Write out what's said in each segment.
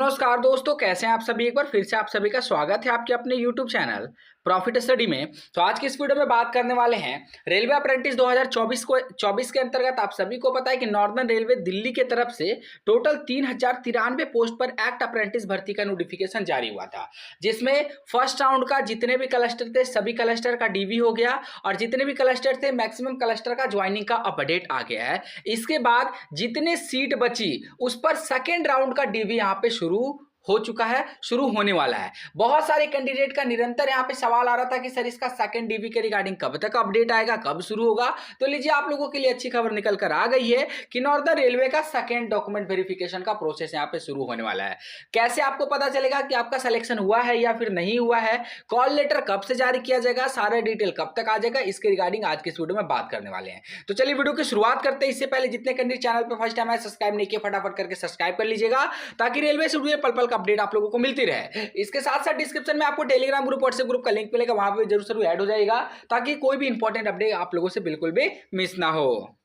नमस्कार दोस्तों, कैसे हैं आप सभी। एक बार फिर से आप सभी का स्वागत है आपके अपने YouTube चैनल प्रॉफिट स्टडी में। तो आज की इस वीडियो में बात करने वाले हैं रेलवे अप्रेंटिस 2024 के अंतर्गत। आप सभी को पता है कि नॉर्दर्न रेलवे दिल्ली के तरफ से टोटल 3093 पोस्ट पर एक्ट अप्रेंटिस भर्ती का नोटिफिकेशन जारी हुआ था, जिसमें फर्स्ट राउंड का जितने भी क्लस्टर थे सभी क्लस्टर का डीवी हो गया और जितने भी क्लस्टर थे मैक्सिमम क्लस्टर का ज्वाइनिंग का अपडेट आ गया है। इसके बाद जितने सीट बची उस पर सेकेंड राउंड का डीवी यहाँ पे शुरू हो चुका है, शुरू होने वाला है। बहुत सारे कैंडिडेट का निरंतर यहाँ पे सवाल आ रहा था कि सर इसका सेकंड डीवी के रिगार्डिंग कब तक अपडेट आएगा, कब शुरू होगा। तो लीजिए आप लोगों के लिए अच्छी खबर निकल कर आ गई है कि नॉर्दर्न रेलवे का सेकंड डॉक्यूमेंट वेरिफिकेशन का प्रोसेस यहाँ पे शुरू होने वाला है। कैसे आपको पता चलेगा कि आपका सिलेक्शन हुआ है या फिर नहीं हुआ है, कॉल लेटर कब से जारी किया जाएगा, सारा डिटेल कब तक आ जाएगा, इसके रिगार्डिंग आज के इस वीडियो में बात करने वाले हैं। तो चलिए वीडियो की शुरुआत करते हैं। इससे पहले जितने कैंडिडेट चैनल पर फर्स्ट टाइम आए सब्सक्राइब नहीं किए फटाफट करके सब्सक्राइब कर लीजिएगा, ताकि रेलवे से जुड़े पल पल का अपडेट आप लोगों को मिलती रहे। इसके साथ साथ डिस्क्रिप्शन में आपको टेलीग्राम ग्रुप व्हाट्सएप ग्रुप का लिंक मिलेगा, वहां पे जरूर ऐड हो जाएगा, ताकि कोई भी इंपॉर्टेंट अपडेट आप लोगों से बिल्कुल भी मिस ना हो।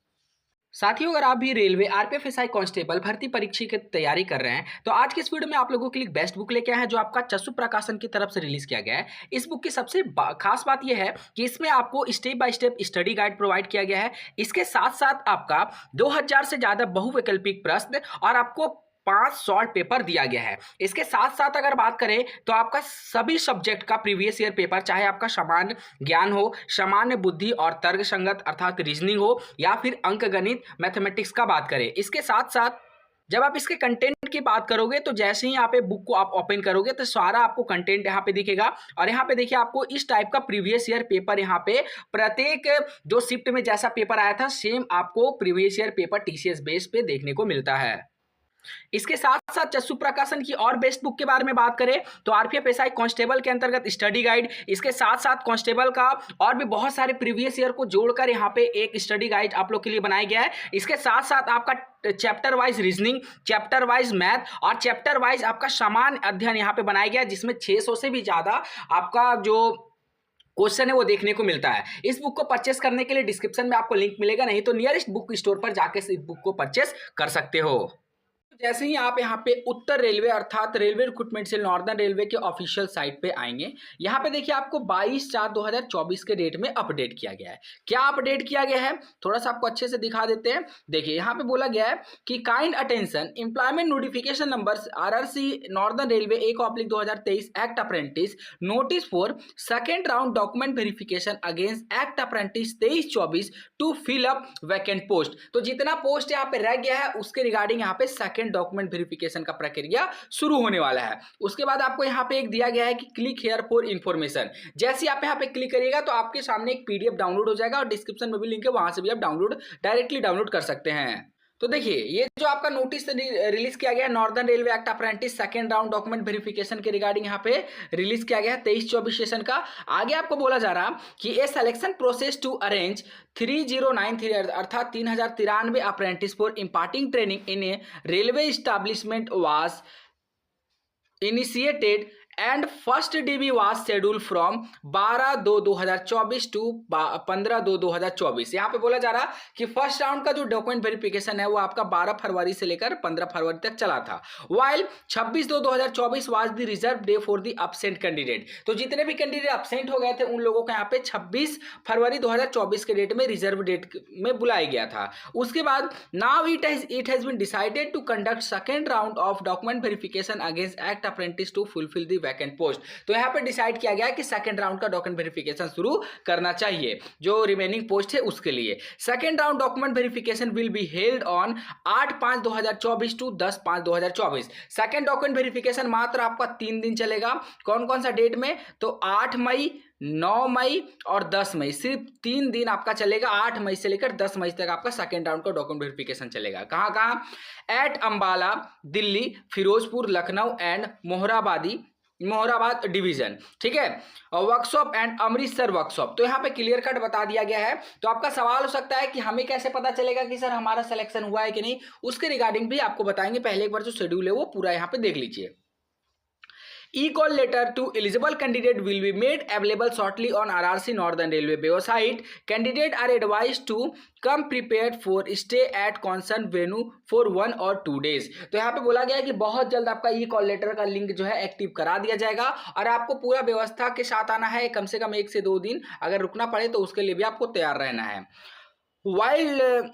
साथियों, अगर आप भी रेलवे आरपीएफ एसआई कांस्टेबल भर्ती परीक्षा की तैयारी कर रहे हैं तो आज के इस वीडियो में आप लोगों के लिए बेस्ट बुक लेके आए हैं, जो आपका चस्सू प्रकाशन की तरफ से रिलीज किया गया है। इस बुक की सबसे खास बात यह है कि इसमें आपको step by step study guide provide किया गया है। इसके साथ साथ आपका 2000 से ज्यादा बहुवैकल्पिक प्रश्न और आपको 5 शॉर्ट पेपर दिया गया है। इसके साथ साथ अगर बात करें तो आपका सभी सब्जेक्ट का प्रीवियस ईयर पेपर, चाहे आपका सामान्य ज्ञान हो, सामान्य बुद्धि और तर्क संगत अर्थात रीजनिंग हो, या फिर अंक गणित मैथमेटिक्स का बात करें। इसके साथ साथ जब आप इसके कंटेंट की बात करोगे तो जैसे ही यहाँ पे बुक को आप ओपन करोगे तो सारा आपको कंटेंट यहाँ पे दिखेगा। और यहाँ पे देखिए आपको इस टाइप का प्रीवियस ईयर पेपर यहाँ पे प्रत्येक जो शिफ्ट में जैसा पेपर आया था सेम आपको previous year paper TCS base पे देखने को मिलता है। इसके साथ साथ चस्सू प्रकाशन की और बेस्ट बुक के बारे में बात करें तो आरपीएफ एसआई कांस्टेबल के अंतर्गत स्टडी गाइड, इसके साथ साथ कांस्टेबल का और भी बहुत सारे प्रीवियस ईयर को जोड़कर यहाँ पे एक स्टडी गाइड आप लोग के लिए बनाया गया है। इसके साथ साथ आपका chapter wise reasoning, chapter wise math और चैप्टर वाइज आपका सामान्य अध्ययन यहाँ पे बनाया गया है, जिसमें 600 से भी ज्यादा आपका जो क्वेश्चन है वो देखने को मिलता है। इस बुक को परचेस करने के लिए डिस्क्रिप्शन में आपको लिंक मिलेगा, नहीं तो नियरेस्ट बुक स्टोर पर जाकर इस बुक को परचेस कर सकते हो। जैसे ही आप यहाँ पे उत्तर रेलवे अर्थात रेलवे रिक्रूटमेंट से नॉर्दर्न रेलवे के ऑफिशियल साइट पे आएंगे, यहाँ पे देखिए आपको 22/4/2024 के डेट में अपडेट किया गया है। क्या अपडेट किया गया है थोड़ा सा आपको अच्छे से दिखा देते हैं। देखिए यहाँ पे बोला गया है कि kind attention, employment notification number RRC northern railway 1/2023 act apprentice notice for second round document verification against act apprentice 23-24 to fill up vacant post. तो जितना पोस्ट यहाँ पे रह गया है उसके रिगार्डिंग यहाँ पे सेकेंड डॉक्यूमेंट वेरिफिकेशन का प्रक्रिया शुरू होने वाला है। उसके बाद आपको यहाँ पे एक दिया गया है कि क्लिक हियर फॉर इंफॉर्मेशन। जैसे ही आप यहाँ पे क्लिक करिएगा तो आपके सामने एक पीडीएफ डाउनलोड हो जाएगा और डिस्क्रिप्शन में भी लिंक है, वहां से भी आप डायरेक्टली डाउनलोड कर सकते हैं। तो देखिए ये जो आपका नोटिस रिलीज किया गया northern railway act apprentice second round document verification के रिगार्डिंग यहाँ पे रिलीज किया गया है 23-24 सेशन का। आगे आपको बोला जा रहा कि a selection process to arrange 3093 अर्थात 3093 apprentice for imparting training in a railway establishment was initiated and first DB was schedule from 12/2/2024 to 15/2/2024। यहाँ पे बोला जा रहा कि फर्स्ट राउंड का जो डॉक्यूमेंट वेरिफिकेशन है वो आपका 12 फरवरी से लेकर 15 फरवरी तक चला था, while 26/2/2024 was the reserve day for the absent candidate. तो जितने भी कैंडिडेट एब्सेंट हो गए थे उन लोगों को यहाँ पे 26 फरवरी 2024 के डेट में रिजर्व डेट में बुलाया गया था। उसके बाद now it has been decided to conduct second round of document verification against act apprentice to fulfil the vacant post. तो यहां पे डिसाइड किया गया कि सेकंड राउंड का डॉक्यूमेंट वेरिफिकेशन शुरू करना चाहिए जो रिमेनिंग पोस्ट है उसके लिए। Second round document verification will be held on 8/5/2024 to 10/5/2024। Second document verification मात्र आपका 3 दिन चलेगा। कौन कौन सा डेट में, तो 8 मई, 9 मई और 10 मई, सिर्फ 3 दिन आपका चलेगा। 8 मई से लेकर 10 मई तक आपका सेकेंड राउंड का डॉक्यूमेंट वेरिफिकेशन चलेगा। कहां कहां, at Ambala, Delhi, Ferozepur, Lucknow and Moradabad division, ठीक है, और वर्कशॉप एंड अमृतसर वर्कशॉप। तो यहाँ पे क्लियर कट बता दिया गया है। तो आपका सवाल हो सकता है कि हमें कैसे पता चलेगा कि सर हमारा सिलेक्शन हुआ है कि नहीं, उसके रिगार्डिंग भी आपको बताएंगे। पहले एक बार जो शेड्यूल है वो पूरा यहाँ पे देख लीजिए। E-call letter to eligible candidate will be made available shortly on RRC Northern Railway website. Candidates are advised to come prepared for stay at concerned venue for 1 or 2 days. तो यहाँ पे बोला गया है कि बहुत जल्द आपका ई कॉल लेटर का लिंक जो है एक्टिव करा दिया जाएगा और आपको पूरा व्यवस्था के साथ आना है। कम से कम 1 से 2 दिन अगर रुकना पड़े तो उसके लिए भी आपको तैयार रहना है। While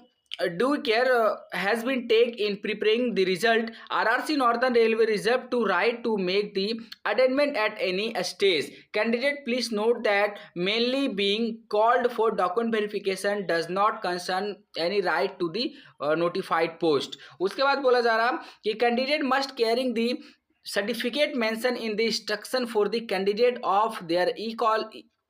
due care has been taken in preparing the result, RRC Northern Railway reserved to right to make the amendment at any stage. Candidate, please note that mainly being called for document verification does not concern any right to the notified post. उसके बाद बोला जा रहा कि candidate must carrying the certificate mentioned in the instruction for the candidate of their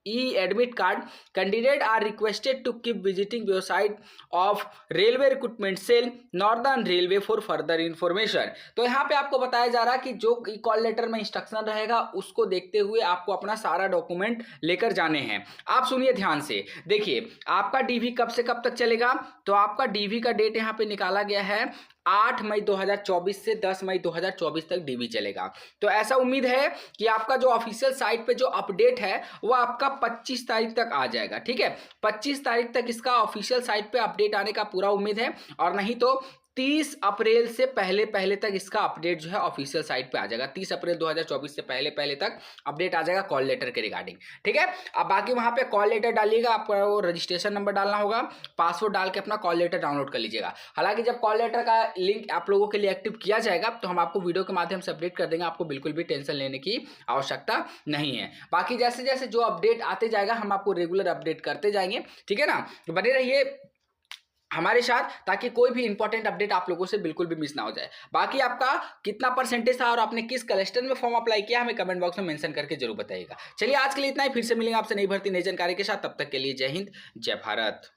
e-admit card. Candidate are requested to keep visiting website of Railway Recruitment Cell Northern Railway for further information. तो यहाँ पे आपको बताया जा रहा है कि जो ई कॉल लेटर में इंस्ट्रक्शन रहेगा उसको देखते हुए आपको अपना सारा डॉक्यूमेंट लेकर जाने हैं। आप सुनिए ध्यान से, देखिए आपका डीवी कब से कब तक चलेगा। तो आपका डीवी का डेट यहाँ पे निकाला गया है 8 मई 2024 से 10 मई 2024 तक डीवी चलेगा। तो ऐसा उम्मीद है कि आपका जो ऑफिशियल साइट पे जो अपडेट है वो आपका 25 तारीख तक आ जाएगा। ठीक है, 25 तारीख तक इसका ऑफिशियल साइट पे अपडेट आने का पूरा उम्मीद है, और नहीं तो 30 अप्रैल से पहले तक इसका अपडेट जो है ऑफिशियल साइट पे आ जाएगा। 30 अप्रैल 2024 से पहले तक अपडेट आ जाएगा कॉल लेटर के रिगार्डिंग। ठीक है, अब बाकी वहां पे कॉल लेटर डालिएगा, आपको वो रजिस्ट्रेशन नंबर डालना होगा, पासवर्ड डाल के अपना कॉल लेटर डाउनलोड कर लीजिएगा। हालांकि जब कॉल लेटर का लिंक आप लोगों के लिए एक्टिव किया जाएगा तो हम आपको वीडियो के माध्यम से अपडेट कर देंगे, आपको बिल्कुल भी टेंशन लेने की आवश्यकता नहीं है। बाकी जैसे जैसे जो अपडेट आते जाएगा हम आपको रेगुलर अपडेट करते जाएंगे। ठीक है ना, तो बने रहिए हमारे साथ ताकि कोई भी इंपॉर्टेंट अपडेट आप लोगों से बिल्कुल भी मिस ना हो जाए। बाकी आपका कितना परसेंटेज था और आपने किस क्लस्टर में फॉर्म अप्लाई किया हमें कमेंट बॉक्स में मेंशन करके जरूर बताइएगा। चलिए आज के लिए इतना ही, फिर से मिलेंगे आपसे नई भर्ती नई जानकारी के साथ, तब तक के लिए जय हिंद जय भारत।